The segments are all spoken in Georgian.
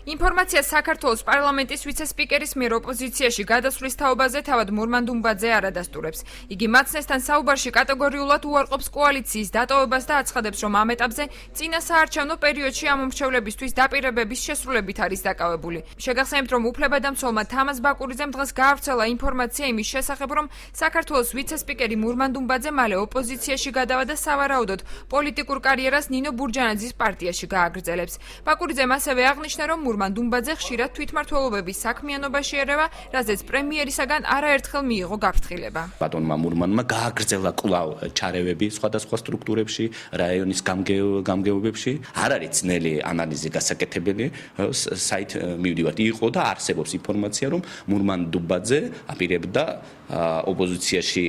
ინფორმაცია საქართველოს პარლამენტის ვიცე-სპიკერის მიერ ოპოზიციაში გადასვლის თაობაზე თავად მურმან დუმბაძე არ ადასტურებს. იგი მაცნესთან საუბარში კატეგორიულად უარყოფს კოალიციის დატოვებას და აცხადებს, რომ ამ ეტაპზე წინა საარჩევნო პერიოდში ამ მომრჩევლებისთვის დაპირებების შესრულებით არის დაკავებული. შეგახსენებთ, რომ უფლებადამცველმა თამაზ ბაკურიძემ დღეს გაავრცელა ინფორმაცია იმის შესახებ, რომ საქართველოს ვიცე-სპიკერი მურმან დუმბაძე მალე ოპოზიციაში გადავა და სავარაუდოდ პოლიტიკურ კარიერას ნინო ბურჯანაძის პარტიაში გააგრძელებს. ბაკურიძემ ასევე აღნიშნა, რომ მურმან დუმბაძე ხშირად თვითმმართველობების საქმიანობაში ერევა, რაზეც პრემიერისაგან არაერთხელ მიიღო გაფრთხილება. ბატონმა მურმანმა გააგრძელა კვლავ ჩარევები სხვადასხვა სტრუქტურებში, რაიონის გამგეობებში. არ არის ძნელი ანალიზი გასაკეთებელი, საით მივდივართ. იყო და არსებობს ინფორმაცია, რომ მურმან დუმბაძე აპირებდა ოპოზიციაში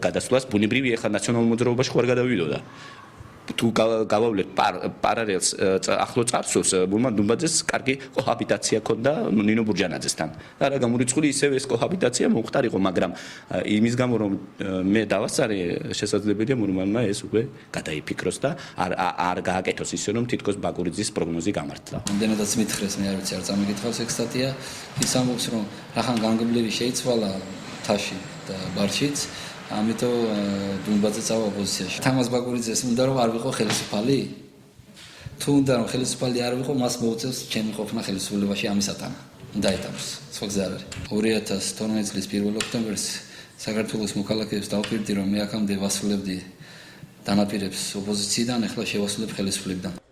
გადასვლას, ბუნებრივი ეხლა ნაციონალურ მოძრაობაში ხوار გადავიდოდა. თუ გავავლეთ პარალელს ახლო წარსულს, მურმან დუმბაძეს კარგი კოჰაბიტაცია ჰქონდა ნინო ბურჯანაძესთან. და რა გამორიცხული ისევე ეს კოჰაბიტაცია მომხდარიყო, მაგრამ იმის გამო რომ მე დავასწარე, შესაძლებელია მურმანმა ეს უკვე გადაიფიქროს და არ გააკეთოს ისე რომ თითქოს ბაკურიძის პროგნოზი გამართლა. რამდენადაც მითხრეს, მე არ ვიცი, არ წამიგითხავს ეგ სტატია, ის ამბობს, რომ რახან განგებლივი შეიცვალა თაში და ბარჩიც. ამიტომ დუმბაძე წავა ოპოზიციაში. თამაზ ბაკურიძეს უნდა რომ არ ვიყო ხელისუფალი? თუ უნდა რომ ხელისუფალი არ ვიყო, მას მოუწევს ჩემი ყოფნა ხელისუფლებაში ამისათანა. დაიტანოს. სხვა გზა არ არის. 2012 წლის 1 ოქტომბერს საქართველოს მოქალაქეებს დავპირდი, რომ მე აქამდე ვასრულებდი დანაპირებს ოპოზიციიდან, ახლა შევასრულებ ხელისუფლებიდან.